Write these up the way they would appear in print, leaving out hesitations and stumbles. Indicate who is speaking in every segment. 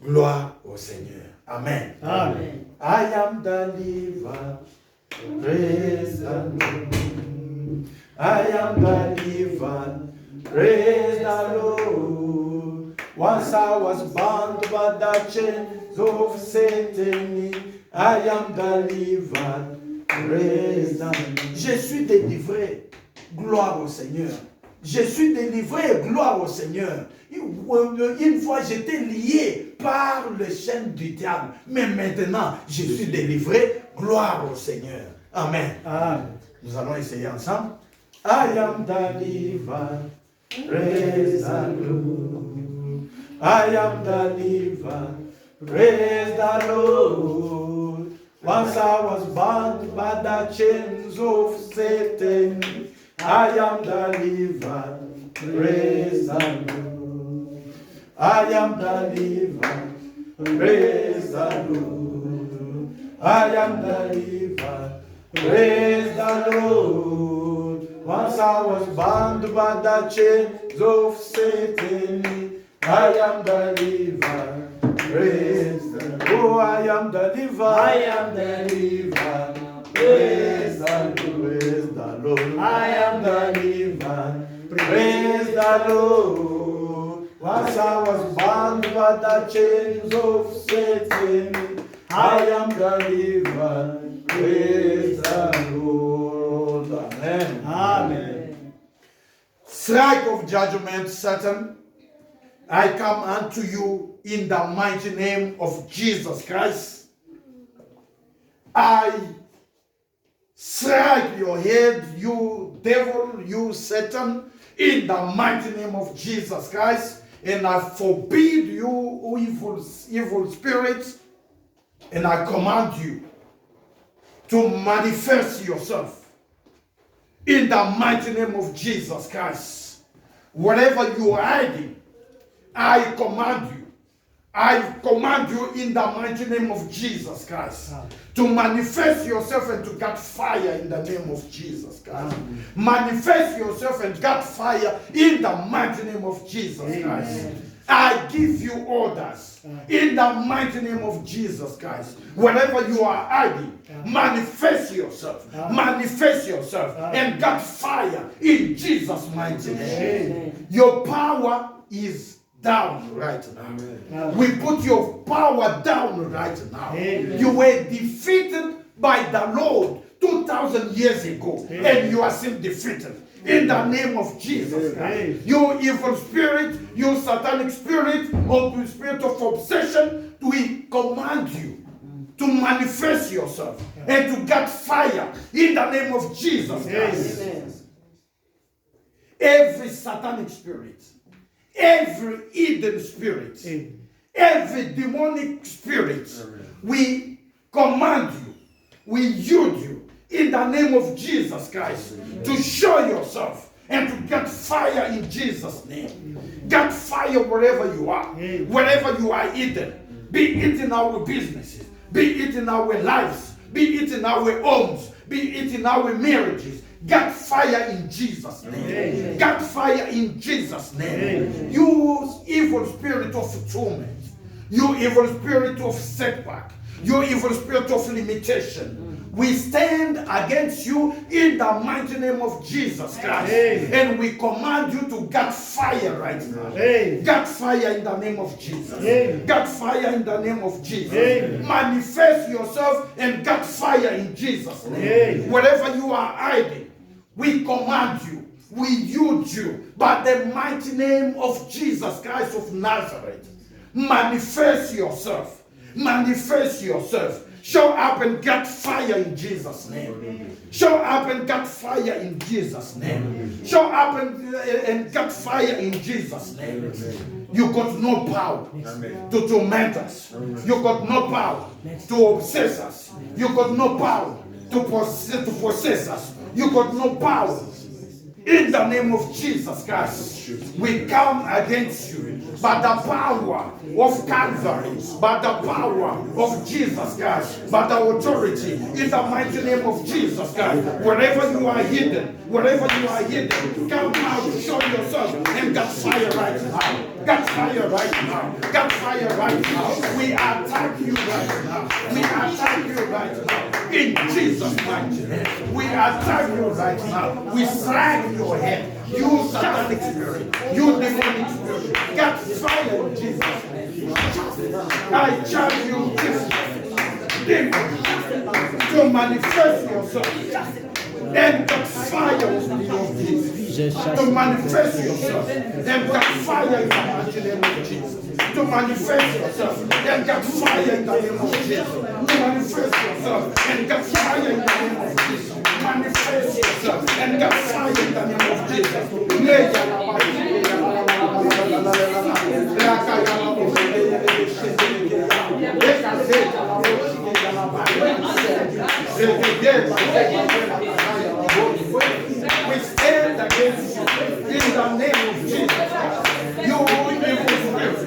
Speaker 1: Gloire au Seigneur. Amen.
Speaker 2: Amen.
Speaker 1: I am delivered. Praise the Lord. I am delivered. Praise the Lord. Once I was bound by the chains of Satan. I am delivered. Praise the Lord. Je suis délivré. Gloire au Seigneur. Je suis délivré. Gloire au Seigneur. Une fois j'étais lié par les chaînes du diable, mais maintenant je suis délivré. Gloire au Seigneur. Amen.
Speaker 2: Amen.
Speaker 1: Nous allons essayer ensemble. I am delivered. Praise the Lord. I am delivered. Praise the Lord. Once I was bound by the chains of Satan, I am delivered. Praise the Lord. I am delivered. Praise the Lord. I am delivered. Praise the Lord. Once I was bound by the chains of Satan, I am delivered. Praise the Lord. Oh, I am delivered.
Speaker 2: I am delivered.
Speaker 1: Praise the Lord. Praise the Lord. I am delivered. Praise the Lord. Once I was bound by the chains of Satan, I am delivered. Praise the Lord. Amen.
Speaker 2: Amen.
Speaker 1: Strike of judgment, Satan. I come unto you in the mighty name of Jesus Christ. I strike your head, you devil, you Satan, in the mighty name of Jesus Christ. And I forbid you, evil spirits, and I command you to manifest yourself in the mighty name of Jesus Christ. Whatever you are hiding, I command you. I command you in the mighty name of Jesus Christ to manifest yourself and to get fire in the name of Jesus Christ. Manifest yourself and get fire in the mighty name of Jesus Christ. I give you orders in the mighty name of Jesus Christ. Wherever you are hiding, manifest yourself. Manifest yourself and get fire in Jesus' mighty name. Your power is down right now. We put your power down right now. You were defeated by the Lord 2,000 years ago, and you are still defeated. In the name of Jesus Christ. You evil spirit, you satanic spirit, or the spirit of obsession, we command you to manifest yourself and to get fire in the name of Jesus Christ. Every satanic spirit, every hidden spirit, every demonic spirit, we command you, we yield you in the name of Jesus Christ to show yourself and to get fire in Jesus' name. Get fire wherever you are, wherever you are hidden, be it in our businesses, be it in our lives, be it in our homes, be it in our marriages. Get fire in Jesus' name. Get fire in Jesus' name. You evil spirit of torment, you evil spirit of setback, you evil spirit of limitation, we stand against you in the mighty name of Jesus Christ. And we command you to get fire right now. Get fire in the name of Jesus. Get fire in the name of Jesus. Manifest yourself and get fire in Jesus' name. Wherever you are hiding, we command you, we yield you by the mighty name of Jesus Christ of Nazareth. Manifest yourself. Manifest yourself. Show up and get fire in Jesus' name. Show up and get fire in Jesus' name. Show up and get fire in Jesus' name. You got no power to torment us. You got no power to obsess us. You got no power to possess us. You got no power. In the name of Jesus Christ, we come against you by the power of Calvary, by the power of Jesus Christ, by the authority in the mighty name of Jesus Christ. Wherever you are hidden, come out, show yourself and get fire right now. Got fire right now. Got fire right now. We attack you right now. We attack you right now. In Jesus' mighty name. We attack you right now. We strike your head. You satanic spirit. You demonic spirit. Got fire in Jesus' name. I charge you this demon to manifest yourself. And the fire of your Jesus. To manifest yourself. And got fire in the mighty name of Jesus. To manifest yourself. And got fire in the name of Jesus. To manifest yourself. And got fire in the name of Jesus. Manifest yourself. And got fire in the name of Jesus. We stand against you in the name of Jesus. You evil spirit,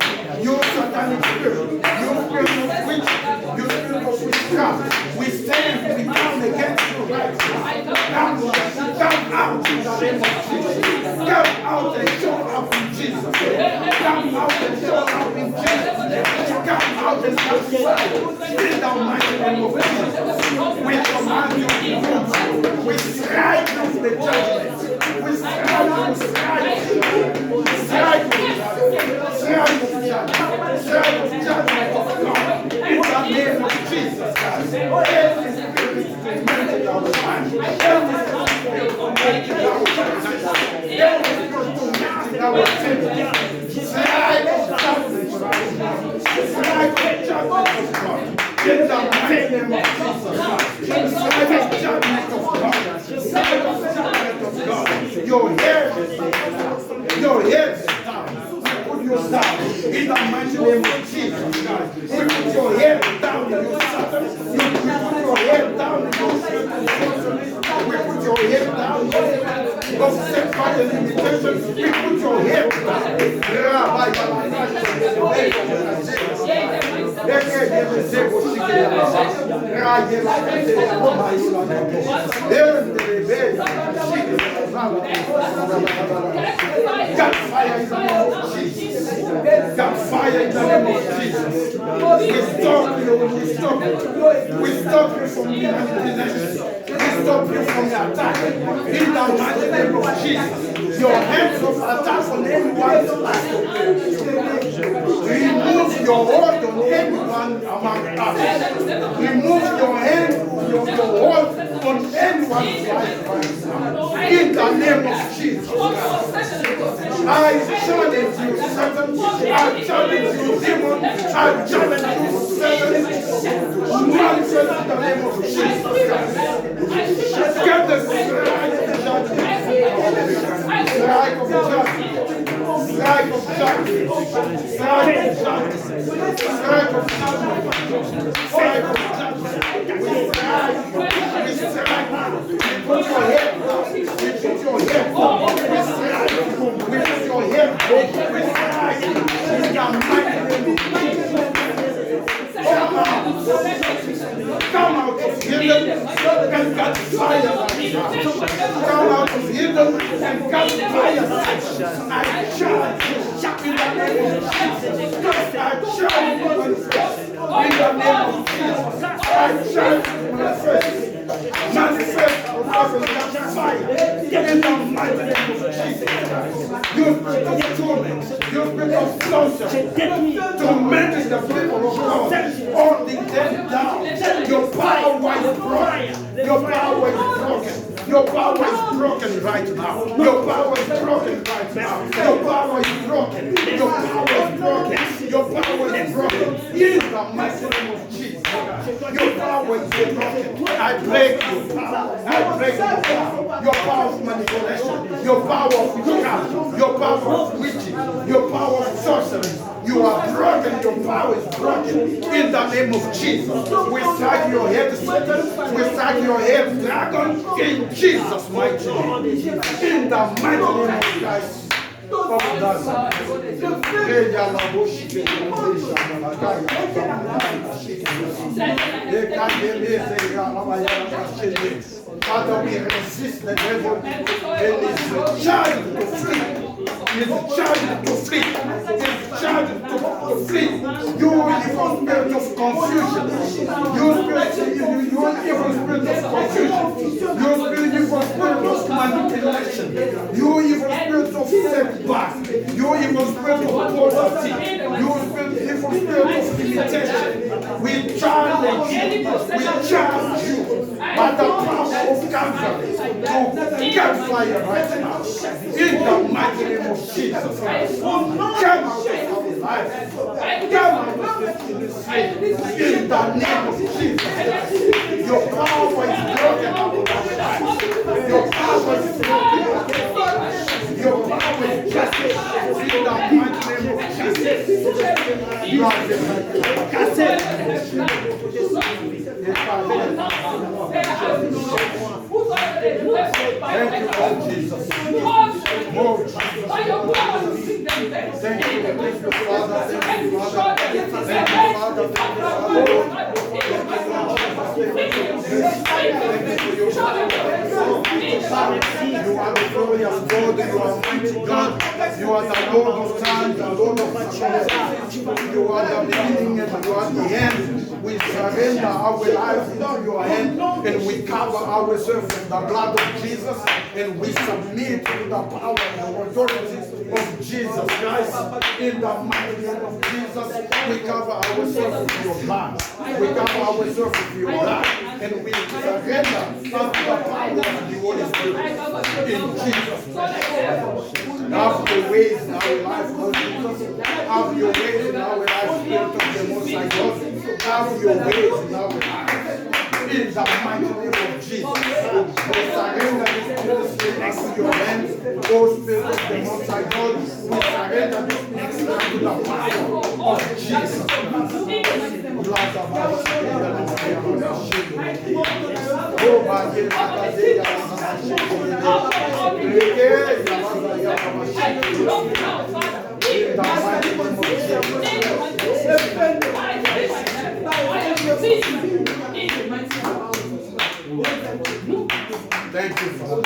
Speaker 1: you satanic spirit, you spirit of witchcraft, you spirit of witchcraft. We stand, we come against you right now. Come out in the name of Jesus. Come out and show up in Jesus. Come out and show up in Jesus. Come out and show up in the mighty name of Jesus. We command you to move. We strike off the judgment. We strike the judgment of God in the name of Jesus Christ. Every spirit is tormenting our mind. Every spirit is tormenting our mind. Every spirit is tormenting our family. Strike the judgment right now. Strike the judgment of God. In the mighty name of Jesus Christ. Strike the judgment of God. Strike the judgment of God. Your head is down. Your head is down. Put your down. In the mighty name of Jesus Christ. We put your head down in your Satan. We put your head down in your Satan. We put your head down of setback and limitation. We put your head down. Got fire in the name of Jesus. Got fire in the name of Jesus. We stop you. We stop you. We stop you from the manipulation. We stop you from the attack. In the mighty name of Jesus. Your hands of attack on anyone's life. Remove your hold on anyone among us. Remove your hand, your hold on anyone's life right now. In the name of Jesus. I challenge you, Satan. I challenge you, demon. I challenge you, Satan. Manifest in the name of Jesus Christ. Get the strike of judgment. Strike of judgment. Strike of judgment. Strike of judgment. Strike of judgment. Strike of judgment. We strike. We strike. We put your head down. We put your head down. We strike. We put your head down. We strike. In the mighty name of Jesus. Come out. Come out of heaven and got fire. Come out of heaven and got fire. I charge you in the name of Jesus. I charge you in the name of Jesus. I charge you manifest of heaven got fire in the mighty name of Jesus. You spirit of torment, you spirit of torture, tormenting the people of God, all the dead down. Your power is broken. Your power is broken. Your power is broken right now. Your power is broken right now. Your power is broken. Your power is broken. Your power is broken. In the mighty name of Jesus. Your power is broken. I break your power. I break your power. Your power of manipulation. Your power of witchcraft. Your power of witching. Your power of sorcery. You are broken. Your power is broken. In the name of Jesus. We strike your head, Satan. We strike your head, dragon. In Jesus' mighty name. In the mighty name of Christ. Father, we resist the devil and his child to flee. is charged to flee. Is charged to flee. You evil spirit of confusion. You evil spirit of confusion. You evil spirit of manipulation. You evil spirit of setback. You evil spirit of poverty. You evil spirit of limitation. We challenge you. We challenge you by the power of Calvary to get fire right now. In the mighty name of Jesus. Come out of our life. Come out of this ministry. In the name of Jesus. Your power is broken out of our life. Your power is broken. Your power is justice. In the mighty name of Jesus. You are the Thank you, Lord Jesus. Lord Jesus. Thank you. Thank you, Father. Thank you, Father. Thank you, Father. You are the glorious God. You are mighty God. You are the Lord of time, the Lord of nations. You are the beginning and you are the end. We surrender our lives into your hand and we cover ourselves in the blood of Jesus and we submit to the power and the authority of Jesus Christ. In the mighty name of Jesus, we cover ourselves with your blood. We cover ourselves with your blood and we surrender unto the power of the Holy Spirit. In Jesus' name. Have your ways in our life, Lord Jesus. Have your ways in our life, Spirit of the Most High God. Have your ways in our life. In the mighty name of Jesus. We surrender this ministry next to your hands. Oh, Spirit of the Most High God, we surrender this next to the power of Jesus. Thank you, Father.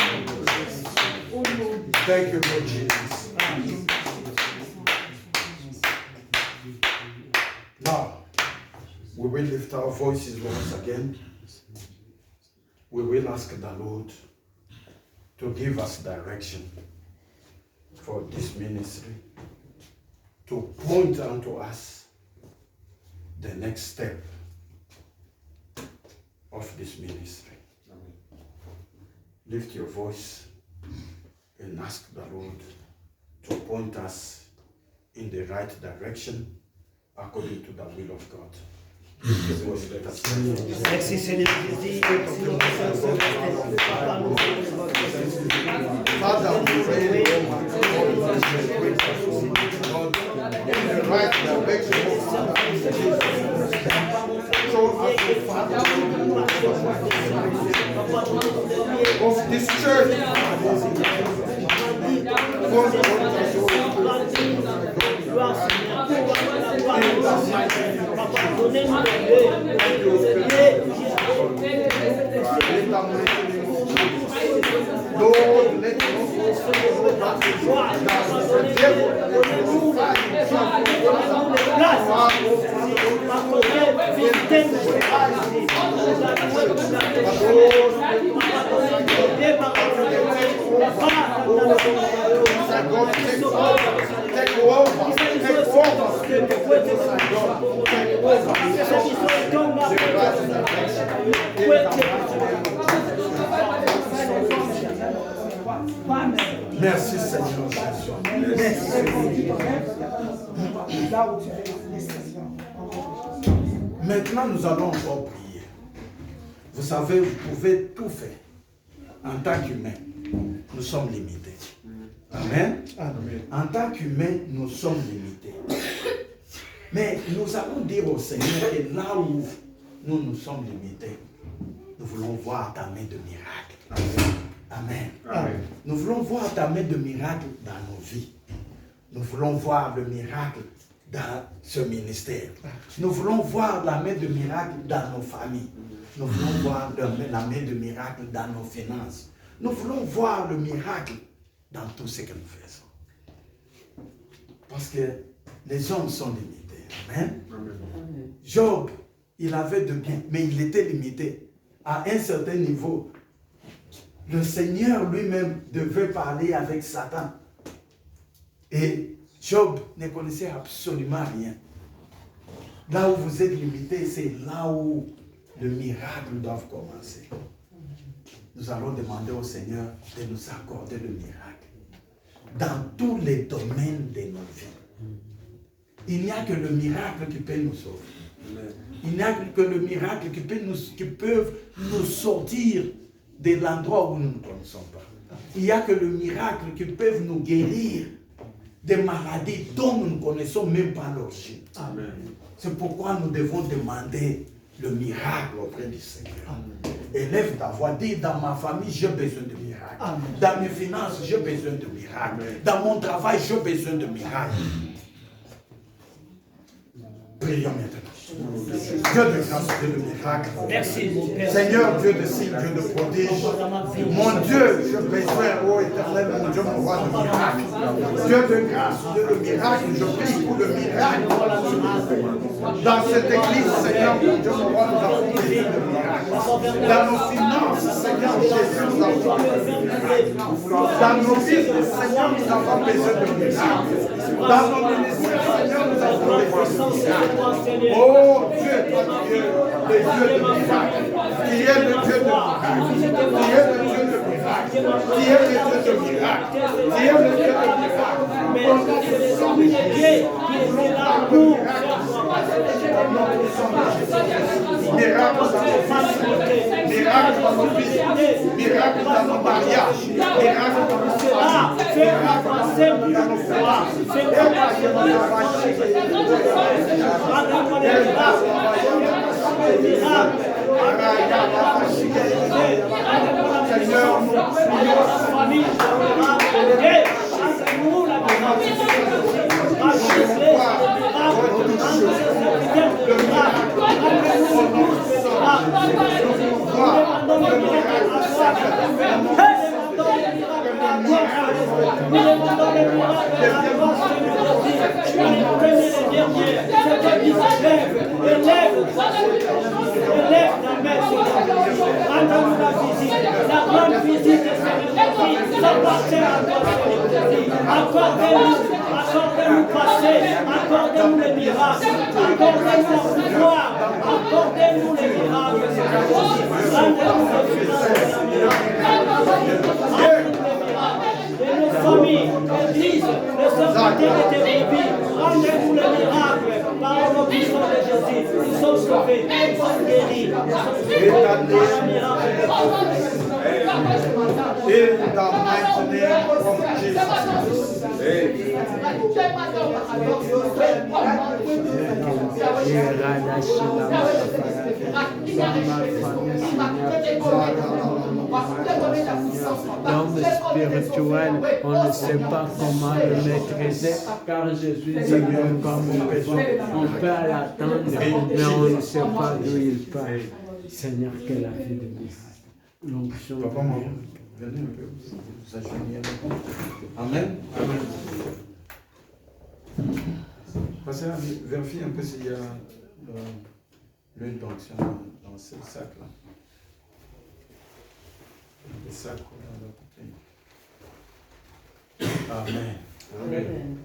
Speaker 1: Thank you, Lord Jesus. Now, we will lift our voices once again. We will ask the Lord to give us direction for this ministry, to point unto us the next step of this ministry. Lift your voice and ask the Lord to point us in the right direction according to the will of God.
Speaker 3: Merci Seigneur Jésus.
Speaker 1: Father, we pray in the right direction. Show us the Father of this church. Lord, let Merci Seigneur Jésus. Maintenant, nous allons encore prier. Vous savez, vous pouvez tout faire. En tant qu'humain, nous sommes limités. Amen. Amen. En tant qu'humain, nous sommes limités. Mais nous allons dire au Seigneur que là où nous sommes limités, nous voulons voir ta main de miracle. Amen. Amen. Amen. Nous voulons voir ta main de miracle dans nos vies. Nous voulons voir le miracle dans ce ministère. Nous voulons voir la main de miracle dans nos familles. Nous voulons voir la main de miracle dans nos finances. Nous voulons voir le miracle dans tout ce que nous faisons. Parce que les hommes sont limités. Amen. Job, il avait de bien, mais il était limité. À un certain niveau, le Seigneur lui-même devait parler avec Satan. Et Job ne connaissait absolument rien. Là où vous êtes limité, c'est là où le miracle doit commencer. Nous allons demander au Seigneur de nous accorder le miracle dans tous les domaines de nos vies. Il n'y a que le miracle qui peut nous sauver. Il n'y a que le miracle qui peut nous sortir de l'endroit où nous ne connaissons pas. Il n'y a que le miracle qui peut nous guérir des maladies dont nous ne connaissons même pas l'origine. C'est pourquoi nous devons demander le miracle auprès du Seigneur. Élève ta voix, dis dans ma famille, j'ai besoin de miracle. Dans mes finances, j'ai besoin de miracle. Dans mon travail, j'ai besoin de miracle. Prions maintenant. Dieu de grâce, Dieu de miracle.
Speaker 2: Merci, mon Père.
Speaker 1: Seigneur, Dieu de signes, Dieu de prodiges. Mon Dieu, j'ai besoin, ô éternel, mon Dieu, mon roi de miracle. Dieu de grâce, Dieu de miracle, je prie pour le miracle. Dans cette église, Seigneur, mon Dieu, mon roi, nous avons besoin de miracle. Dans nos finances, Seigneur, Jésus, nous avons besoin de miracle. Dans nos business, Seigneur, nous avons besoin de miracle. Dans nos ministères, Seigneur, nous avons besoin de miracle. Oh Dieu, toi Dieu, le Dieu de miracle, qui est le Dieu de miracle, qui est le Dieu de miracle, qui est le Dieu de miracle, qui est le Dieu de miracle. On a besoin de Jésus. Miracle dans nos fils, miracle dans nos fils, miracle dans nos mariages, miracle dans nos familles, miracle dans nos frères. Seigneur,
Speaker 2: accordez-nous passer, accordez-nous les miracles, accordez-nous le pouvoir, accordez-nous les miracles, rendez-nous les et nos familles, l'église, les serviteurs et tes brebis, rendez-nous les miracles par le puissant de Jésus. Nous sommes sauvés, nous sommes guéris, nous sommes sauvés par le miracle de Dieu.
Speaker 1: In the mighty name of
Speaker 3: L'homme spirituel, on ne sait pas comment le maîtriser, car Jésus dit même comme on peut l'attendre, mais on ne sait pas d'où il part. Seigneur, que la vie de miracle. L'onction.
Speaker 1: Papa, maman, venez un peu, vous agenouillez. Amen. Amen. Passez à vérifier un peu s'il y a l'huile d'onction dans ce sac-là. Le sac qu'on a à côté. Amen. Amen.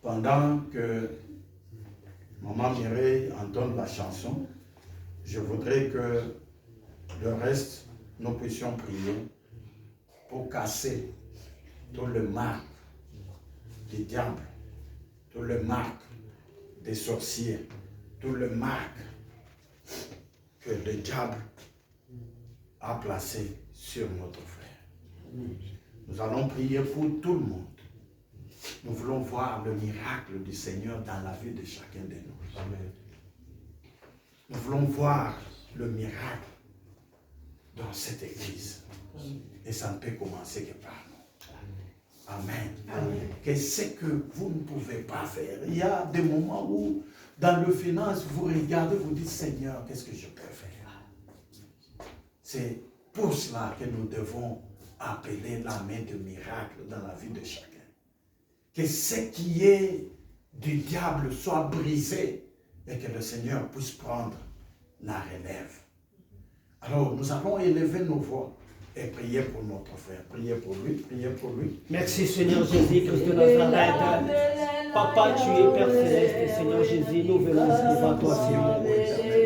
Speaker 1: Pendant que Maman Mireille entonne la chanson, je voudrais que le reste, nous puissions prier pour casser tout le marque du diable, tout le marque des sorciers, tout le marque que le diable a placé sur notre frère. Nous allons prier pour tout le monde. Nous voulons voir le miracle du Seigneur dans la vie de chacun de nous. Amen. Nous voulons voir le miracle dans cette église. Et ça ne peut commencer que par nous. Amen. Amen. Qu'est-ce que vous ne pouvez pas faire? Il y a des moments où, dans le finance, vous regardez, vous dites, Seigneur, qu'est-ce que je peux faire? C'est pour cela que nous devons appeler la main de miracle dans la vie de chacun. Que ce qui est du diable soit brisé et que le Seigneur puisse prendre la relève. Alors, nous allons élever nos voix et prier pour notre frère. Priez pour lui, priez pour lui.
Speaker 2: Merci Seigneur Jésus, Christ de Nazareth. Papa, tu es Père Céleste, Seigneur Jésus, nous venons devant toi, Seigneur.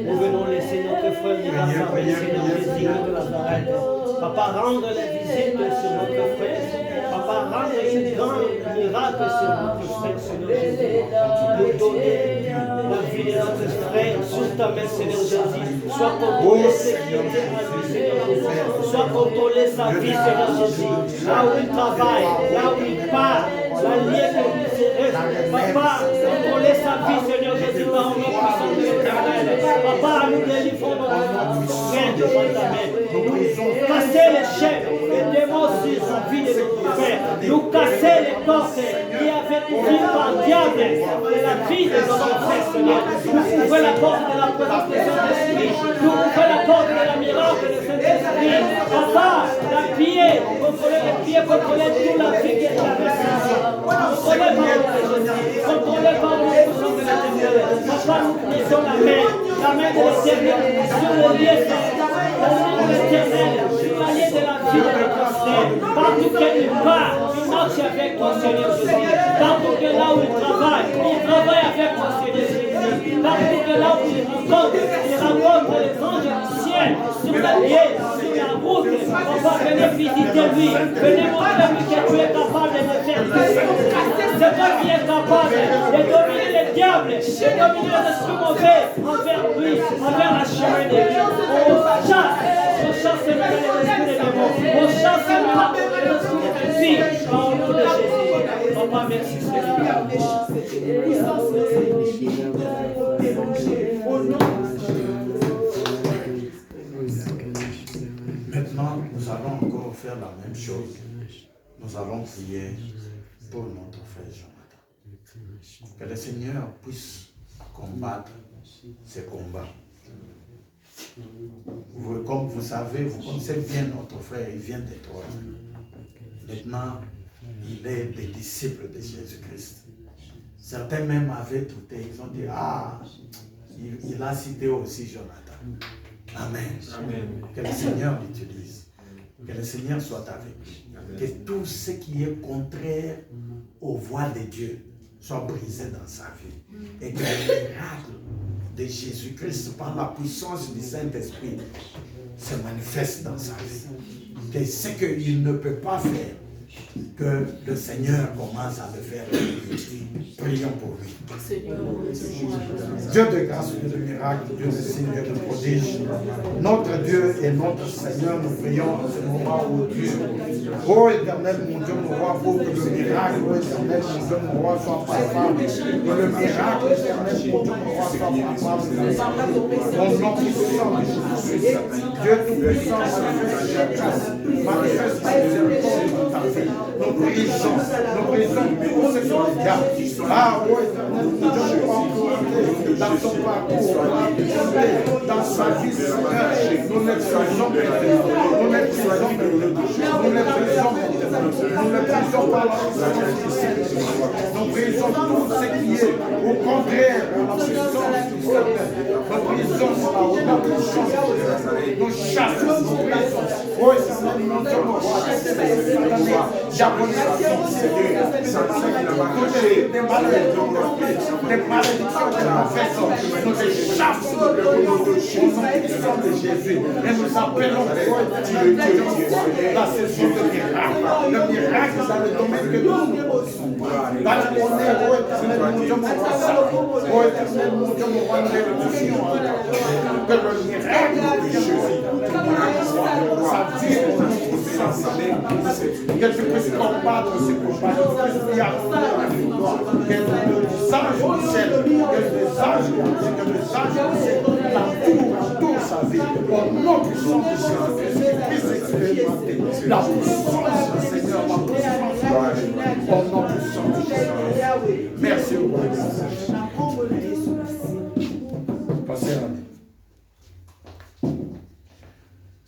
Speaker 2: Nous venons laisser notre frère Nicolas, Seigneur Jésus, Christ de Nazareth. Papa, rendre les visites sur notre frère. Papa, rendre une grande miracle sur notre frère, Seigneur Jésus. Nous donner la vie de notre frère sous ta main, Seigneur Jésus. Sois contrôlé, Seigneur Jésus. Sois contrôlé sa vie, Seigneur Jésus. Là où il travaille, là où il part, la ligne que lui reste. Papa, contrôlez sa vie, Seigneur Jésus, par le nom puissant de l'Éternel. Papa, nous délivrons notre frère devant ta main. Nous casser les chaînes, les démons sur sa vie de notre frère. Nous casser les portes qui avaient été vues par le diable de la vie de notre frère, Seigneur. Nous ouvrons la porte de la présence du Saint-Esprit. Nous ouvrons la porte de la miracle du Saint-Esprit. Papa, la pied, contrôlez les pieds, contrôlez toute la vie qui est traversée ici. Contrôlez par le contrôlez par le puissant de l'Éternel. Papa, nous laissons la main de l'Éternel sur le lieu de l'Éternel, palier de la vie de notre frère. Partout qu'il part, il marche avec toi, Seigneur Jésus. Partout que là où il travaille avec toi, Seigneur Jésus. Partout que là où il rencontre les anges du ciel, sur la ligne, sur la route. Papa, venez visiter lui. Venez montrer-lui que tu es capable de faire tout. C'est toi qui es capable de dominer les diables, de dominer les esprits mauvais envers lui, envers la chemin de vie. On chasse le esprit des démons. On chasse l'esprit de vie par le nom de Jésus. Papa, merci Seigneur.
Speaker 1: Maintenant, nous allons encore faire la même chose. Nous allons prier pour notre frère Jonathan. Que le Seigneur puisse combattre ces combats. Comme vous savez, vous connaissez bien notre frère, il vient de Troyes. Maintenant, il est des disciples de Jésus-Christ. Certains même avaient douté, ils ont dit, il a cité aussi Jonathan. Amen. Amen. Que le Seigneur l'utilise. Que le Seigneur soit avec lui. Que tout ce qui est contraire aux voies de Dieu soit brisé dans sa vie. Et que le miracle de Jésus-Christ, par la puissance du Saint-Esprit, se manifeste dans sa vie. Que ce qu'il ne peut pas faire, que le Seigneur commence à le faire. Prions pour lui. Dieu de grâce, Dieu de miracle, Dieu de signe, Dieu de prodige. Notre Dieu et notre Seigneur, nous prions en ce moment où Dieu, ô Éternel, mon Dieu, mon roi, pour que le miracle, ô Éternel, mon Dieu, mon roi, soit palpable. Que le miracle, Éternel, mon Dieu, mon roi, soit palpable. Au nom puissant de Jésus-Christ, Dieu tout-puissant, manifeste ta grâce, manifeste ta miséricorde dans ta vie. Nous brisons tout ce qui est diable. Oh Éternel, mon Dieu, je crois dans son parcours, dans sa vie, Seigneur, nous les faisons maintenant. Nous les faisons maintenant. Nous les faisons maintenant. Nous les faisons par la puissance du Saint-Esprit. Nous brisons tout ce qui est au contraire de la puissance du Seigneur. Nous brisons par la puissance du Seigneur. Nous chassons, nous brisons. Oh éternel, mon Dieu, mon roi, des malédictions de la personne, nous les chassons au nom de Jésus et nous appelons la saison de miracle. Le miracle dans le domaine que nous connaissons. Dans le monde, oh éternel, mon Dieu, mon roi, oh éternel, mon Dieu, mon roi, que le miracle de Jésus, sa vie, que tu puisses combattre ces combats, que tu puisses y arriver à la victoire, que les anges du ciel, que les anges du ciel l'entourent sa vie, au nom puissant de Jésus, que puisse expérimenter la puissance du Seigneur, la puissance au nom puissant de Jésus. Merci au roi. Pasteur Ali.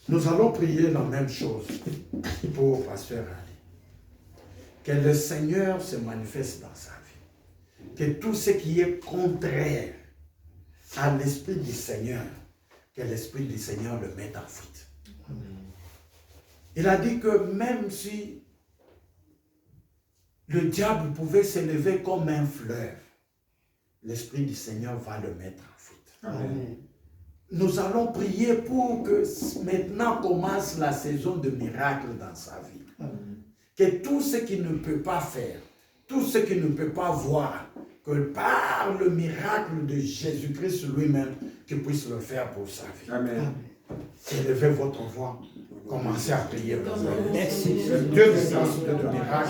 Speaker 1: Nous allons prier la même chose pour Pasteur Ali. Que le Seigneur se manifeste dans sa vie. Que tout ce qui est contraire à l'Esprit du Seigneur, que l'Esprit du Seigneur le mette en fuite. Il a dit que même si le diable pouvait s'élever comme un fleuve, l'Esprit du Seigneur va le mettre en fuite. Amen. Nous allons prier pour que maintenant commence la saison de miracles dans sa vie. Amen. Que tout ce qu'il ne peut pas faire, tout ce qu'il ne peut pas voir, que par le miracle de Jésus-Christ lui-même, qu'il puisse le faire pour sa vie. Amen. Élevez votre voix. Commencez à prier. Merci. Dieu de grâce, Dieu de miracle.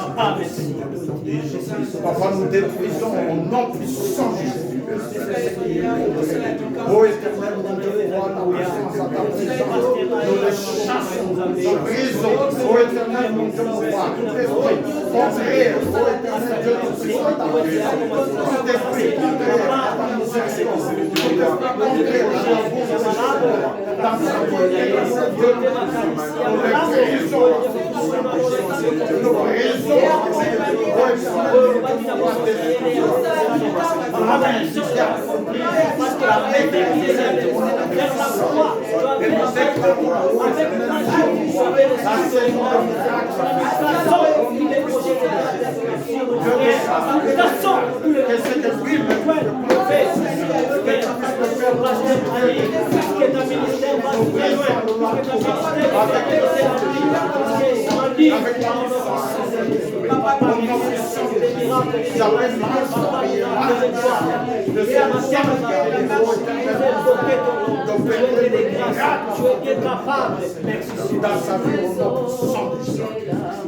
Speaker 1: Papa, nous détruisons au nom puissant de Jésus. Oh éternel, mon Dieu, nous les chassons, nous brisons. Oh éternel, mon Dieu, tout esprit contraire. Oh éternel, Dieu tout-puissant, tout esprit contraire à ta miséricorde, tout esprit contraire à la volonté dans sa vie, Dieu nous les brisons, nous brisons,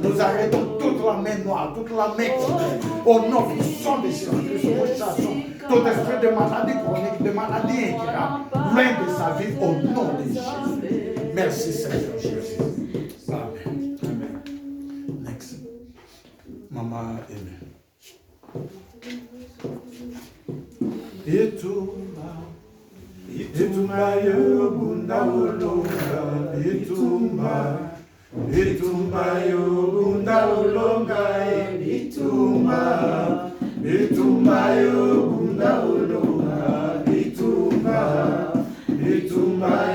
Speaker 1: nous arrêtons toute la main noire, toute la main au nom puissant de Jésus. Nous chassons tout esprit de maladie chronique, de maladie incurable, loin de sa vie au nom de Jésus. Merci Seigneur Jésus. Amen. Amen. Next. Maman Aimée. Itumba yo bunda olonga, itumba yo bunda olonga, itumba yo bunda olonga, itumba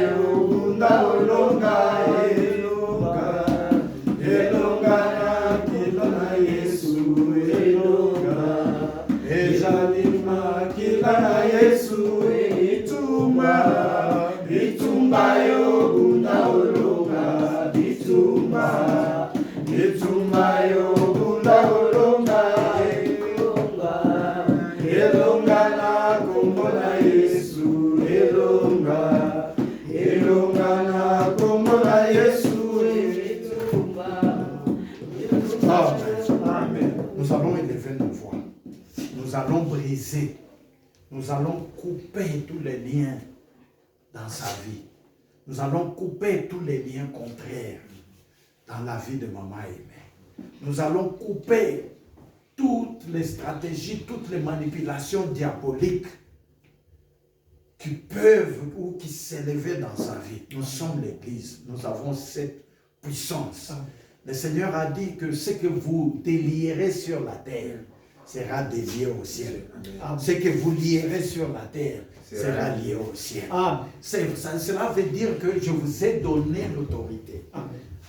Speaker 1: yo bunda olonga, elonga na kila na Yesu, elonga, ejalima kila na Yesu. Itumba yo bunda olonga, itumba yo bunda olonga, elonga na kombo na Yesu, elonga na kombo na Yesu. Amen. Nous allons élever nos voix. Nous allons briser. Nous allons couper tous les liens dans sa vie. Nous allons couper tous les liens contraires dans la vie de Maman Aimée. Nous allons couper toutes les stratégies, toutes les manipulations diaboliques qui peuvent ou qui s'élevaient dans sa vie. Nous sommes l'Église. Nous avons cette puissance. Le Seigneur a dit que ce que vous délierez sur la terre sera délié au ciel. Ce que vous lierez sur la terre sera lié au ciel. Cela veut dire que je vous ai donné l'autorité.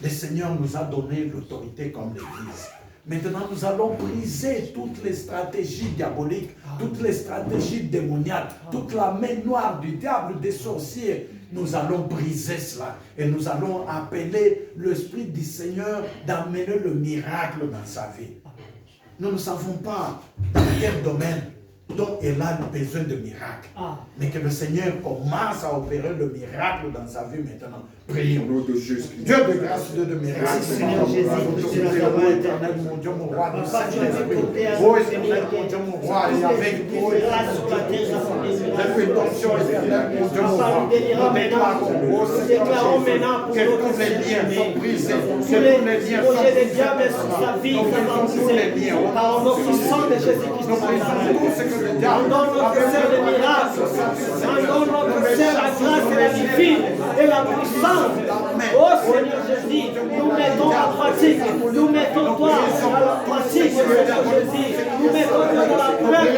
Speaker 1: Le Seigneur nous a donné l'autorité comme l'Église. Maintenant, nous allons briser toutes les stratégies diaboliques, toutes les stratégies démoniaques, toute la main noire du diable, des sorciers. Nous allons briser cela et nous allons appeler l'Esprit du Seigneur d'amener le miracle dans sa vie. Nous ne savons pas dans quel domaine dont elle a besoin de miracle. Mais que le Seigneur commence à opérer le miracle dans sa vie maintenant. Prions. Dieu de grâce, Dieu de miracle.
Speaker 2: Seigneur Jésus,
Speaker 1: éternel, mon Dieu, mon roi, mon Saint-Esprit. Oh éternel, mon Dieu, mon roi, et avec toi, l'intention éternelle, mon Dieu, mon roi. Nous déclarons maintenant que tous les liens sont brisés. Que tous les liens sont brisés. Nous brisons tous les liens.
Speaker 2: Par notre sang de Jésus-Christ.
Speaker 1: Nous brisons tout ce que le diable
Speaker 2: dans notre cœur le miracle, dans notre cœur la grâce et la divine et la puissance. Oh Seigneur Jésus, nous mettons en pratique, nous mettons toi dans la pratique, Seigneur Jésus, nous mettons toi dans la preuve,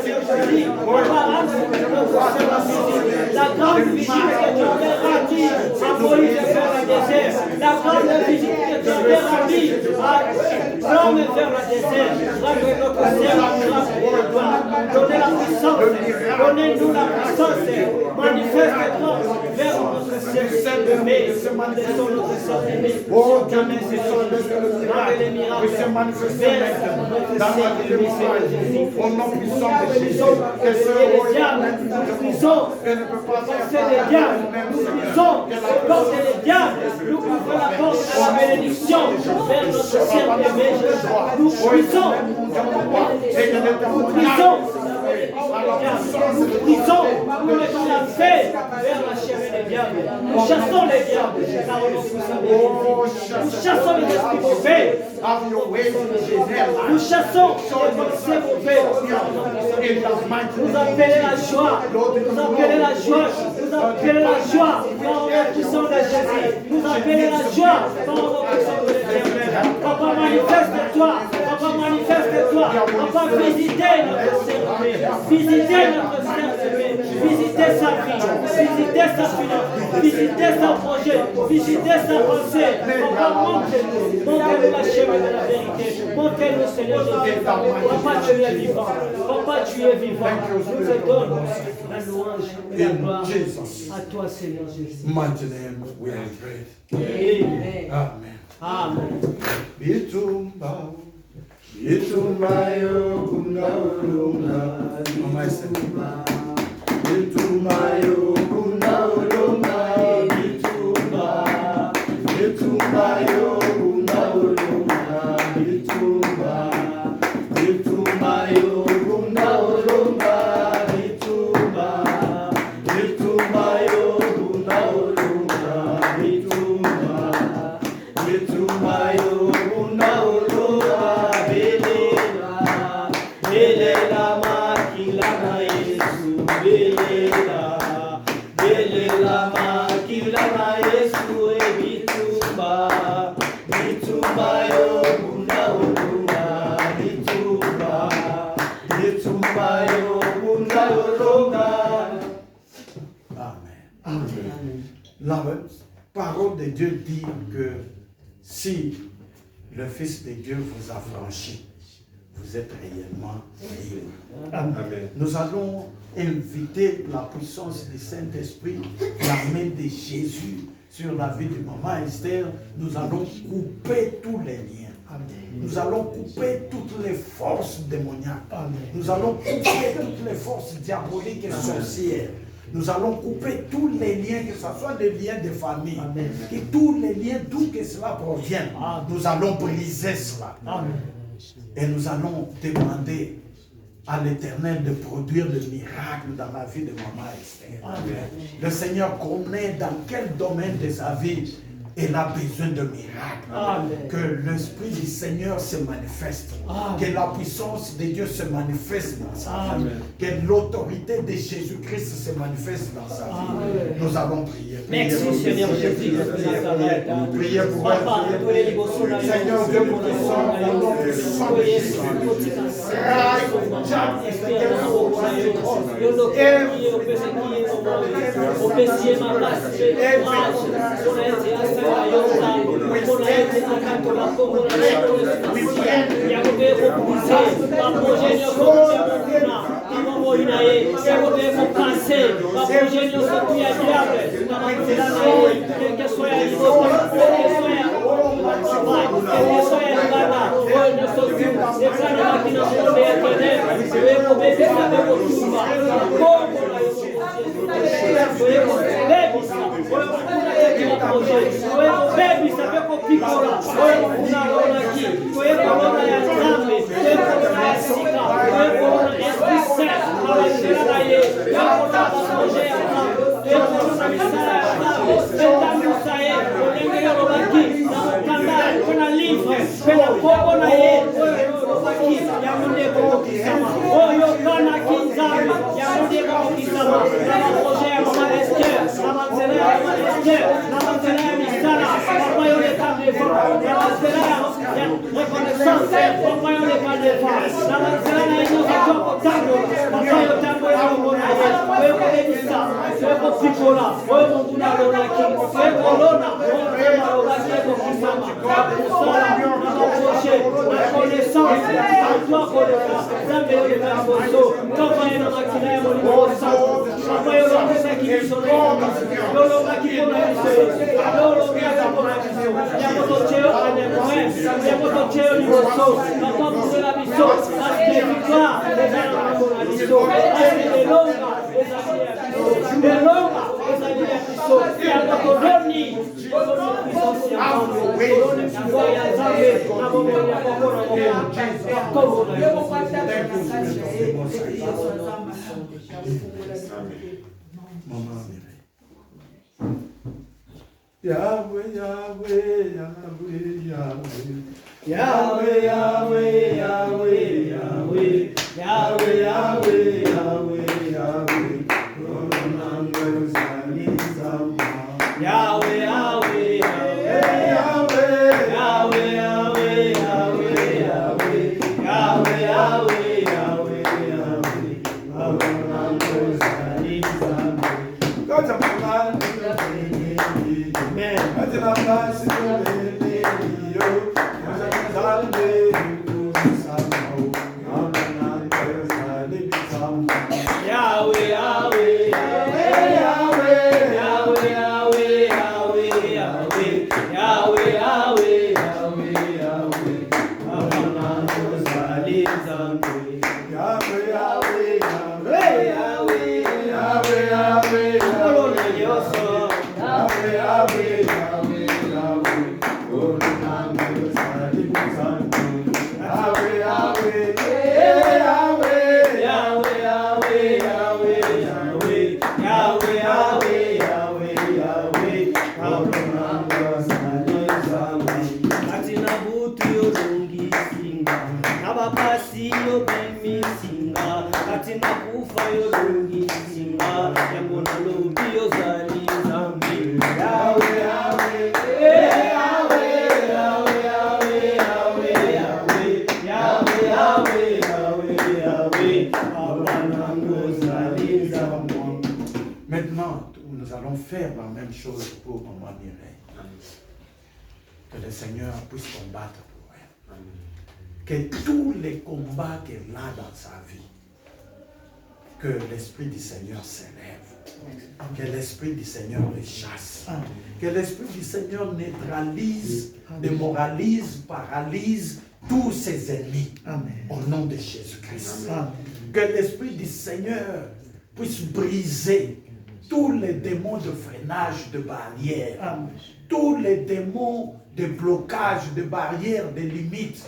Speaker 2: Seigneur Jésus, on va rendre notre service. La grande visite que tu avais rendue à Moïse vers le désert, la grande visite que tu avais rendue à l'homme vers le désert, rendre notre service pour toi. Donnez la puissance, donnez-nous la puissance, manifeste-toi vers notre Seigneur aimé, laissons notre Seigneur aimé,
Speaker 1: oh Dieu, nous puissions laisser le miracle qui se manifeste maintenant dans la vie de mon Jésus. Au nom puissant de Jésus, que ce diable, nous puissons, et ne peut pas faire
Speaker 2: les diables, nous puissons, porter les diables, nous ouvrons la porte à la bénédiction vers notre Seigneur aimé, nous puissons, nous brisons, nous mettons la paix vers la chair des diables. Nous chassons les diables, car nous chassons les esprits mauvais. Nous chassons les pensées mauvaises. Nous appelons la joie, nous appelons la joie, nous appelons la joie par le puissant de Jésus. Nous appelons la joie par le puissant de l'Éternel. Papa, manifeste-toi, papa, manifeste-toi, papa, visitez notre service, visitez notre service, visitez sa vie, visitez sa finance, visitez son projet, visitez sa pensée. Papa, montrez-nous la chemin de la vérité, montrez-nous Seigneur Jésus. Papa, tu es vivant, papa, tu es vivant. Nous te donnons la louange et la gloire à toi Seigneur Jésus.
Speaker 1: Mighty name we have prayed.
Speaker 2: Amen.
Speaker 1: Amen.
Speaker 2: Amen.
Speaker 1: Bitumba, bitumba yo kunaulunga, mama Bitumba, bitumba yo kunaulunga, bitumba, bitumba yo kunaulunga, bitumba, bitumba yo kunaulunga, bitumba, bitumba yo kunaulunga, bitumba. Bitumayo unaulua belela, belela makila na Yesu, belela, belela makila na Yesu, bitumba, bitumbayo unaulua, bitumba, bitumbayo unaulua. Amen. La parole de Dieu dit que si le Fils de Dieu vous a franchi, vous êtes réellement libre. Amen. Nous allons inviter la puissance du Saint-Esprit, la main de Jésus sur la vie de maman Esther. Nous allons couper tous les liens. Amen. Nous allons couper toutes les forces démoniaques. Amen. Nous allons couper toutes les forces diaboliques et sorcières. Nous allons couper tous les liens, que ce soit des liens de famille, Amen. Que tous les liens, d'où que cela provient, Amen. Nous allons briser cela. Amen. Et nous allons demander à l'Éternel de produire le miracle dans la vie de maman Esther. Amen. Le Seigneur connaît dans quel domaine de sa vie Elle a besoin de miracles.
Speaker 2: Amen.
Speaker 1: Que l'Esprit du Seigneur se manifeste.
Speaker 2: Amen.
Speaker 1: Que la puissance de Dieu se manifeste dans sa vie.
Speaker 2: Amen.
Speaker 1: Que l'autorité de Jésus-Christ se manifeste dans sa vie.
Speaker 2: Amen.
Speaker 1: Nous allons prier.
Speaker 2: Merci Seigneur Jésus de Nazareth.
Speaker 1: Priez pour
Speaker 2: Papa,
Speaker 1: elle.
Speaker 2: toi les liboso na yo.
Speaker 1: Seigneur Dieu puissant, au nom puissant de Jésus.
Speaker 3: Yahweh, Yahweh, Yahweh, Yahweh.
Speaker 2: Yahweh, Yahweh, Yahweh, Yahweh. Yahweh, Yahweh, Yahweh, Yahweh. Yahweh, Yahweh,
Speaker 1: Maintenant, nous allons faire la même chose pour Maman Mireille. Que le Seigneur puisse combattre pour elle. Que tous les combats qu'elle a dans sa vie, que l'Esprit du Seigneur s'élève. Que l'Esprit du Seigneur les chasse. Que l'Esprit du Seigneur neutralise, démoralise, paralyse tous ses ennemis. Au nom de Jésus-Christ. Que l'Esprit du Seigneur puisse briser tous les démons de freinage, de barrières, tous les démons de blocage, de barrières, de limites,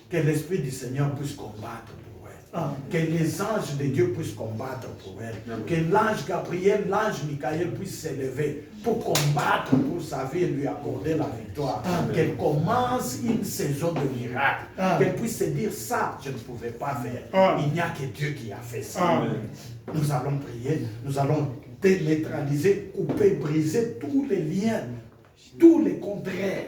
Speaker 1: que l'Esprit du Seigneur puisse combattre pour elle. Que les anges de Dieu puissent combattre pour elle. Que l'ange Gabriel, l'ange Michael puisse s'élever pour combattre pour sa vie et lui accorder la victoire. Qu'elle commence une saison de miracles. Qu'elle puisse se dire ça, je ne pouvais pas faire. Il n'y a que Dieu qui a fait ça. Nous allons prier, nous allons déneutraliser, couper, briser tous les liens, tous les contraires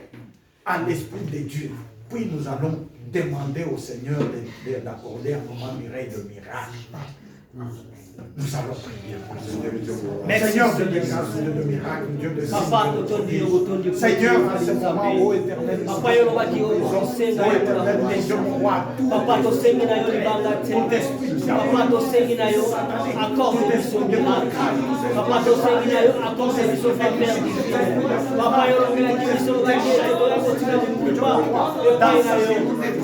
Speaker 1: à l'Esprit de Dieu. Puis nous allons demander au Seigneur d'accorder un moment de miracle. Nous allons prier. Seigneur de grâce, Dieu de miracle, Dieu de signes. Seigneur, à ce moment, ô éternel, ô éternel, les hommes croient tout. Tout esprit
Speaker 2: Papa tosengi na yo accorde biso miracle. Papa tosengi na yo accorde biso faveur divine. Papa yo longela biso bakete to ya kotina mumba yo pai na yo.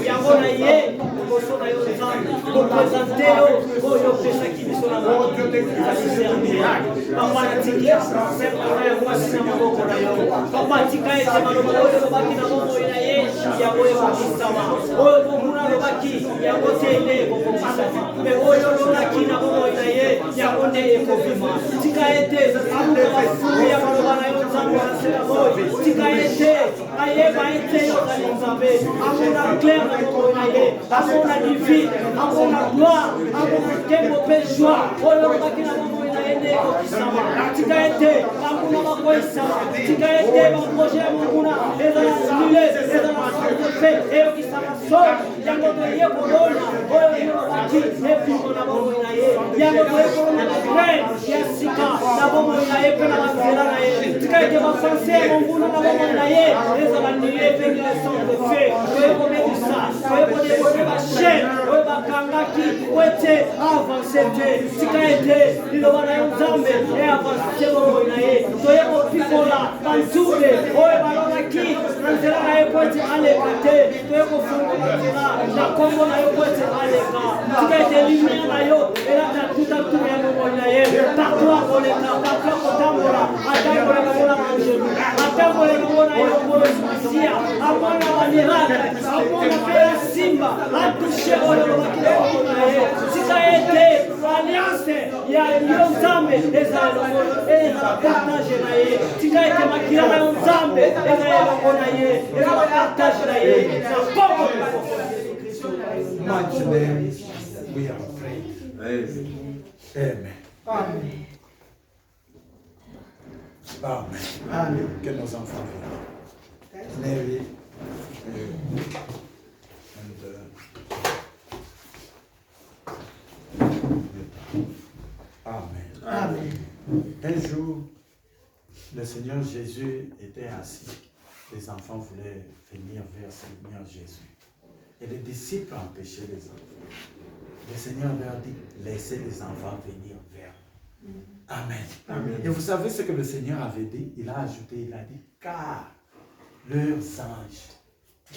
Speaker 2: Yango na ye koso na yo nzambe ko présenter yo yo pesa kibiso na mo Dieu de grâce. Papa na tiki sempre na yo kwasi na maboko na yo. Papa tika ete maloba yo baki na moyo na ye yango yo bakisama. Oyo bomuna yo baki yango tele ko komisa. Oyo lolaki na bomo na ye yango nde ekobima tika ete amuka ya maloba na yo nzambe asela moyo tika ete ayeba ete yo kali nzambe amona clair na bomo na ye amona divine amona gloire amona tembo pe joie oyo lolaki na bomo na ye nde ekobisama tika ete amona bakoisama tika ete baprojet ya monguna ezala annulé ezala santefe eyokisama so yango toye kolona oyo lolaki epiko na bomo na ye yango toye kolona na graine ya sika na bomo na ye mpe na banzela na ye tika ete basanse ya monguna na bomo na ye ezala annulé mpengi le santefe toye kobebisa toye kodebose bachene oyo bakangaki po ete avanse te tika ete liloba na yo nzambe eavanse bomo na ye toye kopikola banzube oyo balonaki na nzela na ye po ete aleka te toye kofungola nzela na kombo na yo po ete aleka tika ete lumière na yo elata tuta tume ya bomo na ye partout akoleka partout akotambola atamboleka mpona banjelu atamboleka mpona yo molo masiya amona bamiracle amona mpe ya simba atushe oyo lobaki na bomo na ye tika ete alliance ya yo nzambe ezala elongo ezala partage na ye tika ete makila na yo nzambe ezala elongo na ye ezala partage na ye na kombo
Speaker 1: much name we have prayed. Amen. Amen. Amen. Amen. Que nos enfants viennent. Mary Amen. Amen. Un jour, le Seigneur Jésus était assis. Les enfants voulaient venir vers le Seigneur Jésus. Et les disciples empêchaient les enfants. Le Seigneur leur dit, laissez les enfants venir vers vous. Amen. Amen. Et vous savez ce que le Seigneur avait dit? Il a ajouté, il a dit, car leurs anges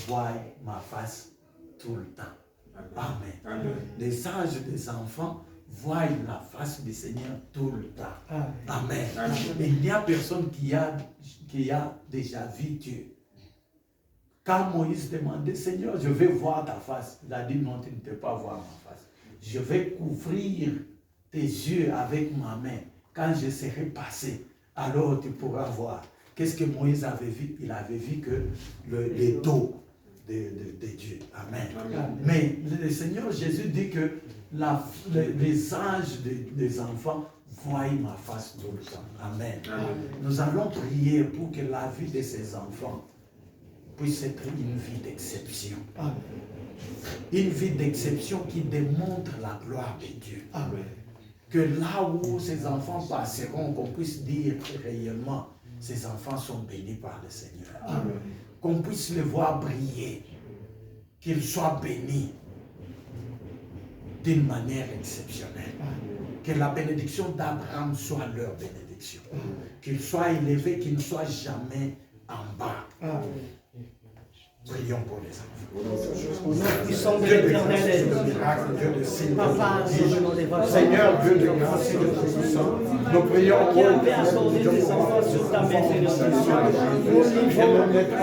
Speaker 1: voient ma face tout le temps. Amen. Amen. Les anges des enfants voient la face du Seigneur tout le temps. Amen. Amen. Amen. Il n'y a personne qui a déjà vu Dieu. Quand Moïse demandait, Seigneur, je vais voir ta face. Il a dit, non, tu ne peux pas voir ma face. Je vais couvrir tes yeux avec ma main. Quand je serai passé, alors tu pourras voir. Qu'est-ce que Moïse avait vu? Il avait vu que les dos de Dieu. Amen. Amen. Mais le Seigneur Jésus dit que les anges des enfants voient ma face tout le temps. Amen. Amen. Nous allons prier pour que la vie de ces enfants puisse être une vie d'exception. Amen. Une vie d'exception qui démontre la gloire de Dieu. Amen. Que là où ces enfants passeront, qu'on puisse dire réellement, ces enfants sont bénis par le Seigneur. Amen. Qu'on puisse les voir briller, qu'ils soient bénis d'une manière exceptionnelle. Amen. Que la bénédiction d'Abraham soit leur bénédiction. Qu'ils soient élevés, qu'ils ne soient jamais en bas. Amen. Prions pour les enfants.
Speaker 2: Au nom puissant de l'Éternel,
Speaker 1: Dieu de miracle, Dieu de signes,
Speaker 2: Papa,
Speaker 1: Seigneur, Dieu de grâce et de puissance, nous prions
Speaker 2: qui avait accordé tes enfants sur ta main, Seigneur Jésus. Nous livrons notre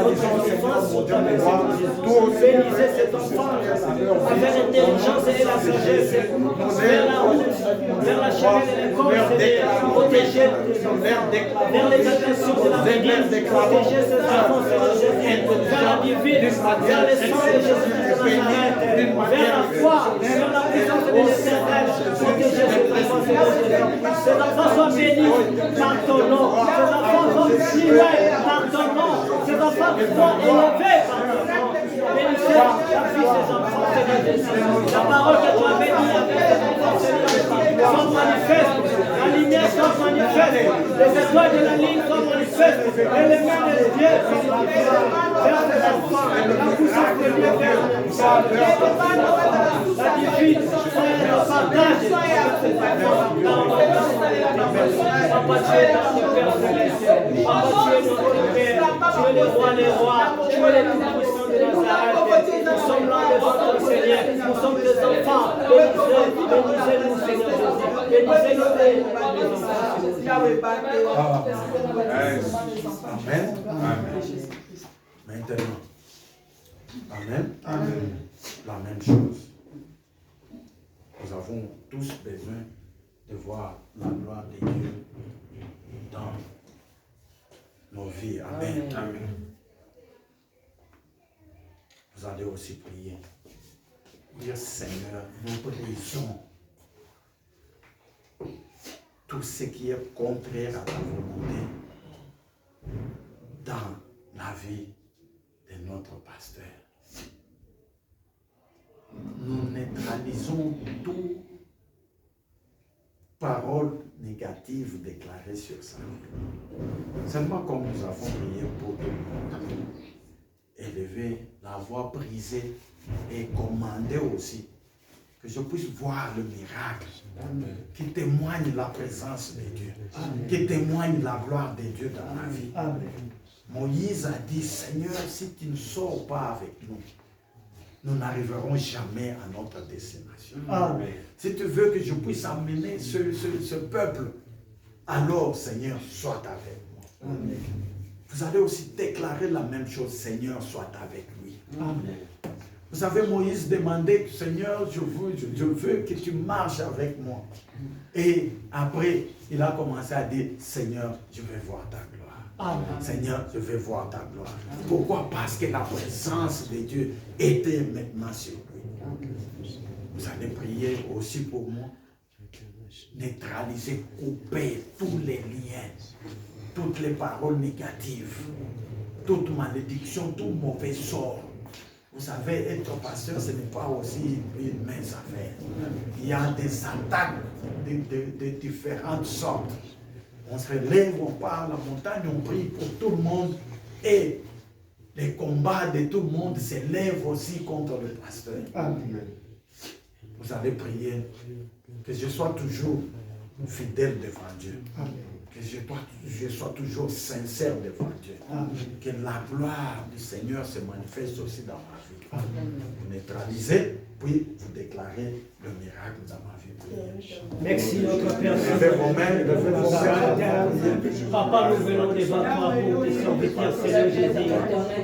Speaker 2: enfant sur ta main, Seigneur Jésus. Bénissez cet enfant avec l'intelligence et la sagesse vers la route, vers la chemin de l'école, Seigneur. Protégez vers les intentions de la vie. Protégez ces enfants, Seigneur Jésus, vers la divine, vers les sang de Jésus de Nazareth, vers la foi, vers la puissance de l'Éternel. Protégez ces enfants, Seigneur Jésus. Ces enfants soient bénis par ton nom. Ces enfants soient loués par ton nom. Ces enfants soient élevés par ton nom. Bénissez la vie de ces enfants, Seigneur Jésus. La parole que tu as bénie avec ces enfants, Seigneur Jésus, soit manifeste. La lumière soit manifeste. Les étoiles de la ligne soient manifestes. Et les mains de Dieu sont manifestes vers ces enfants. La puissance de Dieu vers la divine, soyez le partage. Papa, tu es notre Père Céleste. Papa, tu es notre Père. Tu es le roi des rois. Tu es le tout-puissant de Nazareth. Nous sommes là devant ton Seigneur. Nous sommes des enfants. Bénissez-nous, Seigneur Jésus. Bénissez-nous, les enfants.
Speaker 1: Amen. Amen. Maintenant. Amen. Amen. La même chose. Nous avons tous besoin de voir la gloire de Dieu dans nos vies. Amen. Amen. Vous allez aussi prier. Dire Seigneur, nous brisons tout ce qui est contraire à ta volonté dans la vie de notre pasteur. Nous neutralisons toute parole négative déclarée sur sa vie. Seulement comme nous avons prié pour tout le monde, élever la voix brisée et commander aussi que je puisse voir le miracle qui témoigne la présence de Dieu, qui témoigne la gloire de Dieu dans ma vie. Moïse a dit, Seigneur, si tu ne sors pas avec nous, nous n'arriverons jamais à notre destination. Amen. Si tu veux que je puisse amener ce peuple, alors, Seigneur, sois avec moi. Amen. Vous allez aussi déclarer la même chose, Seigneur, sois avec lui. Amen. Vous savez, Moïse demandait, Seigneur, je veux que tu marches avec moi. Et après, il a commencé à dire, Seigneur, je vais voir ta gloire. Amen. Seigneur, je vais voir ta gloire. Pourquoi? Parce que la présence de Dieu était maintenant sur lui. Vous allez prier aussi pour moi. Neutraliser, couper tous les liens, toutes les paroles négatives, toute malédiction, tout mauvais sort. Vous savez, être pasteur, ce n'est pas aussi une mince affaire. Il y a des attaques de différentes sortes. On se lève, on part à la montagne, on prie pour tout le monde. Et les combats de tout le monde s'élèvent aussi contre le pasteur. Amen. Vous allez prier que je sois toujours fidèle devant Dieu. Amen. Que je sois toujours sincère devant Dieu. Amen. Que la gloire du Seigneur se manifeste aussi dans ma vie. Amen. Vous neutralisez, puis vous déclarez le miracle dans ma vie.
Speaker 2: Merci notre Père.
Speaker 1: Levez vos mains,
Speaker 2: Papa, nous venons devant toi pour tes serviteurs, Seigneur Jésus.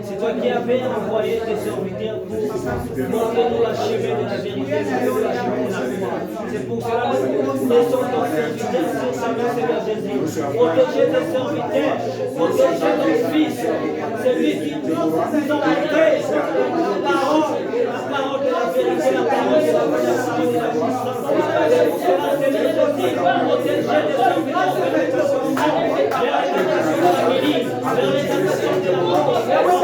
Speaker 2: C'est toi qui avais envoyé tes serviteurs pour montrer-nous la chemin de la vérité, montrer la chemin de la foi. C'est pour cela que nous laissons ton serviteur sur sa main, Seigneur Jésus. Protégez tes serviteurs, protégez ton fils, celui qui nous a montré la parole de la vérité, la parole de la connaissance et de la puissance. C'est pour cela, Seigneur Jésus, protégez tes serviteurs vers les tentations de la guérison, vers les tentations de la mort.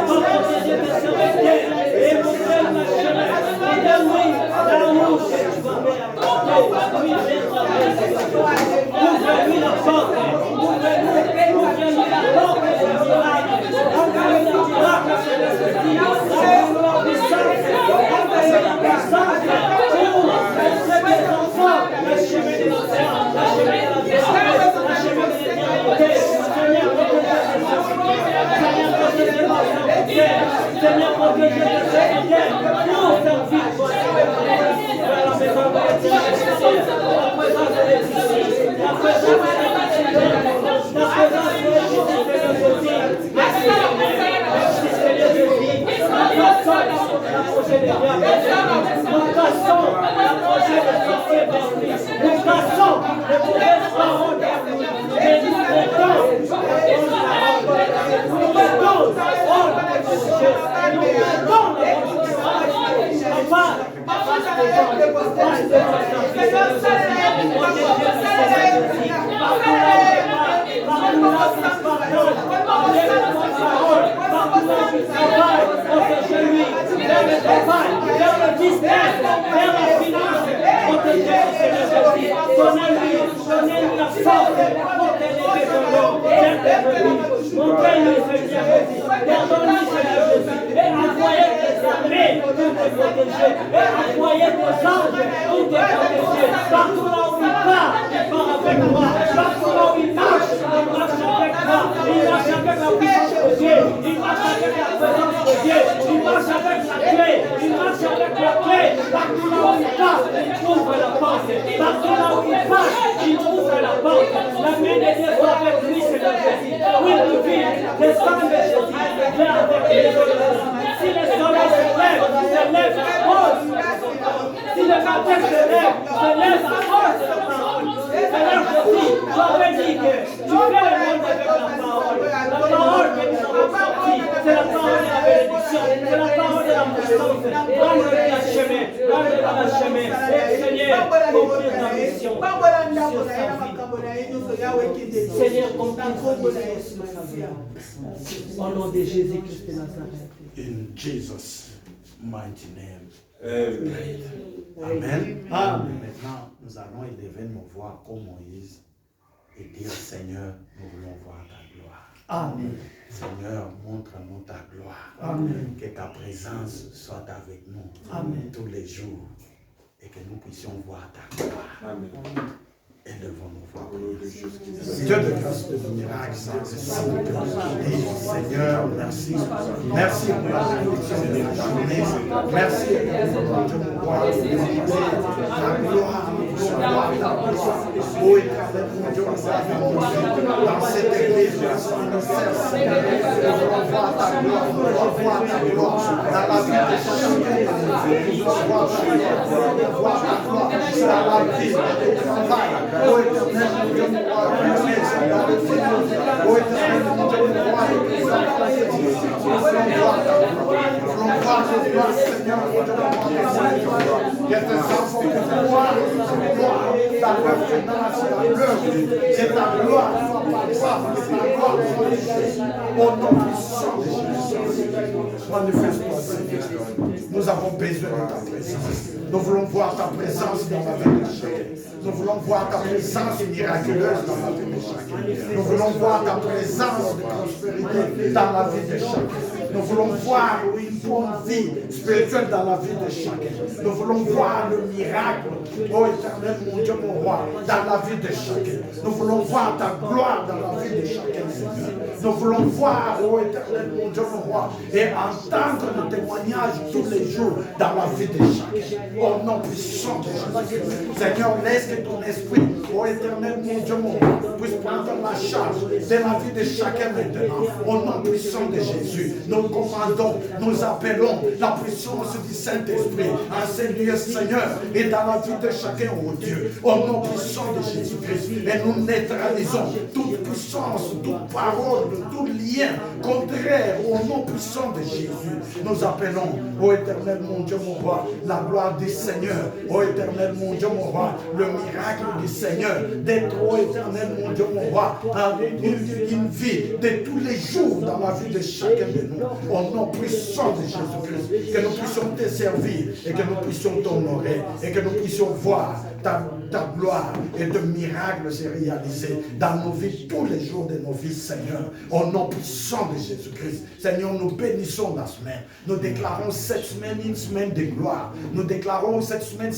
Speaker 2: Protégez tes serviteurs et montrez la chemin. Oui, la route que tu vas faire. Oui, vers ta main. Ouvre-lui la porte. Ouvre-lui la porte. Ouvre-lui la miracle, Seigneur Jésus. protéger de cette idée pour servir toi, Seigneur. Vers la maison de l'éternel, la présence de l'éternel, la présence de l'éternel, la présence de l'éternel, merci Seigneur, merci Seigneur Jésus, la prochaine des diables, nous cassons la prochaine des sorciers vers lui, nous cassons les mauvaises paroles vers lui, et nous mettons au nom de Jésus-Christ de Nazareth.
Speaker 1: In Jesus' mighty name.
Speaker 4: Amen.
Speaker 1: Amen. Amen. Maintenant, nous allons élever nos voix comme Moïse et dire, Seigneur, nous voulons voir ta gloire. Amen. Seigneur, montre-nous ta gloire. Amen. Que ta présence soit avec nous. Amen. Tous les jours et que nous puissions voir ta gloire. Amen. Élevons nos voix. Dieu de grâce, de miracles, Seigneur, merci. Merci pour la bénédiction de la journée. Merci pour mon roi. La gloire, oh éternel, mon Dieu, dans cette église, nous voulons voir ta gloire, nous voulons voir ta gloire dans la vie de chacun. Nous voulons voir ta gloire dans la vie de travail. Oh éternel, mon Dieu, mon roi, oh éternel, mon Dieu, mon roi, nous voulons voir ta gloire. Nous voulons voir ta gloire, Seigneur, mon Dieu, mon roi. Que tes enfants puissent voir ta gloire finance, la gloire, que ta gloire soit palpable, que ta gloire soit au nom puissant de Jésus. Manifeste-toi, Seigneur. Nous avons besoin de ta présence. Nous voulons voir ta présence dans la vie de chacun. Nous voulons voir ta présence miraculeuse dans la vie de chacun. Nous voulons voir ta présence de prospérité dans la vie de chacun. Nous voulons voir une bonne vie spirituelle dans la vie de chacun. Nous voulons voir le miracle, oh éternel, mon Dieu, mon roi, dans la vie de chacun. Nous voulons voir ta gloire dans la vie de chacun, Seigneur. Nous voulons voir, oh éternel, mon Dieu, mon roi, et entendre le témoignage tous les jours dans la vie de chacun. Au nom puissant de Jésus. Seigneur, laisse que ton esprit, oh éternel, mon Dieu, mon roi, puisse prendre la charge de la vie de chacun maintenant. Au nom puissant de Jésus, nous commandons, nous appelons la puissance du Saint-Esprit en ce lieu, Seigneur, et dans la vie de chacun, oh Dieu, au nom puissant de Jésus-Christ. Et nous neutralisons toute puissance, toute parole, tout lien contraire au nom puissant de Jésus. Nous appelons, ô éternel, mon Dieu, mon roi, la gloire du Seigneur, ô éternel, mon Dieu, mon roi, le miracle du Seigneur, d'être, ô éternel, mon Dieu, mon roi, une vie de tous les jours dans la vie de chacun de nous, au nom puissant de Jésus-Christ, que nous puissions te servir et que nous puissions t'honorer et que nous puissions voir ta gloire et de miracles se réaliser dans nos vies, tous les jours de nos vies, Seigneur, au nom puissant de Jésus-Christ. Seigneur, nous bénissons la semaine. Nous déclarons cette semaine une semaine de gloire. Nous déclarons cette semaine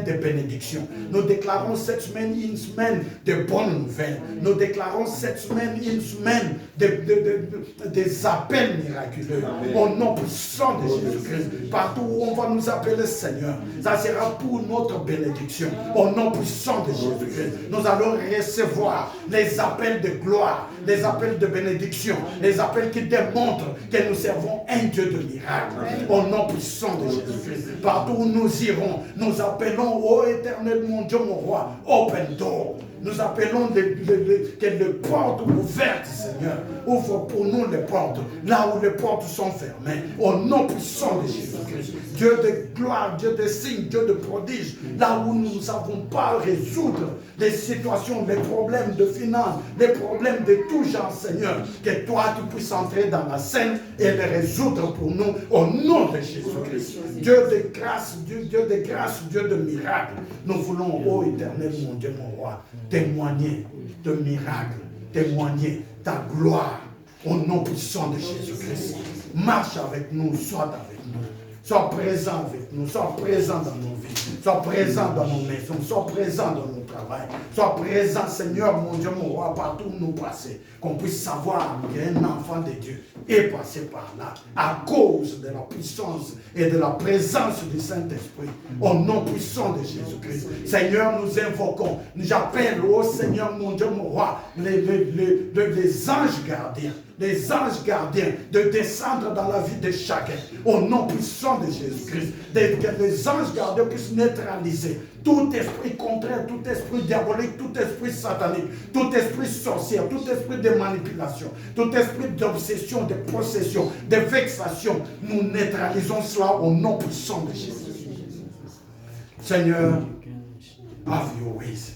Speaker 1: de bénédiction. Nous déclarons cette semaine une semaine de bonnes nouvelles. Nous déclarons cette semaine une semaine des appels miraculeux. Au nom puissant de Jésus-Christ. Partout où on va nous appeler Seigneur, ça sera pour notre bénédiction. Au nom puissant de Jésus-Christ, nous allons recevoir les appels de gloire, les appels de bénédiction, les appels qui démontrent que nous servons un Dieu de miracle. Au nom puissant de Jésus-Christ. Partout où nous irons, nous appelons, ô éternel mon Dieu, mon roi, open door. Nous appelons que les portes ouvertes, Seigneur. Ouvre pour nous les portes, là où les portes sont fermées. Au nom puissant de Jésus-Christ. Dieu de gloire, Dieu de signes, Dieu de prodiges. Là où nous ne savons pas résoudre les situations, les problèmes de finances, les problèmes de tout genre, Seigneur. Que toi, tu puisses entrer dans la scène et les résoudre pour nous. Au nom de Jésus-Christ. Dieu de grâce, Dieu de grâce, Dieu de miracle. Nous voulons, ô éternel, mon Dieu, mon roi, témoigner de miracles, témoigner ta gloire au nom puissant de Jésus-Christ. Marche avec nous, sois avec nous. Sois présent avec nous, sois présent dans nos vies, sois présent dans nos maisons, sois présent dans nos travail. Sois présent, Seigneur, mon Dieu, mon roi, partout où nous passons. Qu'on puisse savoir qu'un enfant de Dieu est passé par là à cause de la puissance et de la présence du Saint-Esprit. Au nom puissant de Jésus-Christ. Seigneur, nous invoquons, j'appelle au Seigneur, mon Dieu, mon roi, les anges gardiens. Les anges gardiens de descendre dans la vie de chacun au nom puissant de Jésus-Christ. Que les anges gardiens puissent neutraliser tout esprit contraire, tout esprit diabolique, tout esprit satanique, tout esprit sorcier, tout esprit de manipulation, tout esprit d'obsession, de possession, de vexation. Nous neutralisons cela au nom puissant de Jésus. Seigneur, have your ways.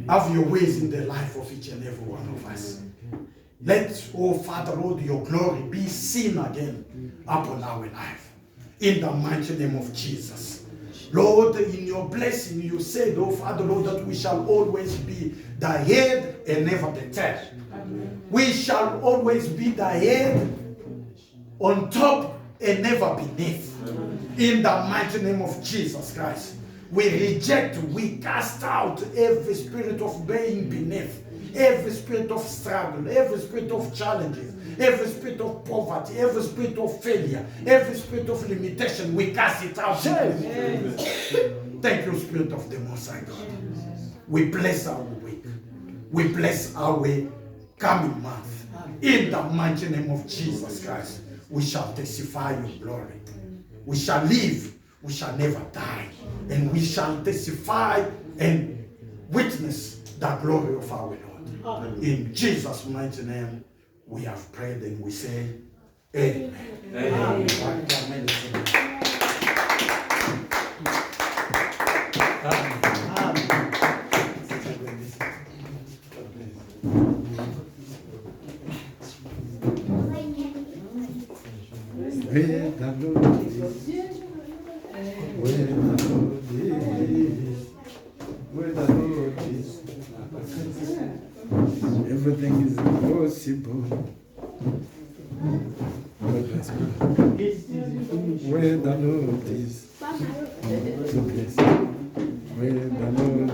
Speaker 1: Have your ways in the life of each and every one of us. Let, oh Father, Lord, your glory be seen again upon our life. In the mighty name of Jesus. Lord, in your blessing, you said, oh Father, Lord, that we shall always be the head and never the tail. We shall always be the head on top and never beneath. In the mighty name of Jesus Christ. We reject, we cast out every spirit of being beneath. Every spirit of struggle, every spirit of challenges, every spirit of poverty, every spirit of failure, every spirit of limitation, we cast it out. Thank you, Spirit of the Most High God. We bless our week. We bless our coming month. In the mighty name of Jesus Christ, we shall testify your glory. We shall live, we shall never die. And we shall testify and witness the glory of our Lord. In Jesus' mighty name, we have prayed and we say, Amen. Amen. Amen.
Speaker 3: Everything is possible. Where the Lord is, where the Lord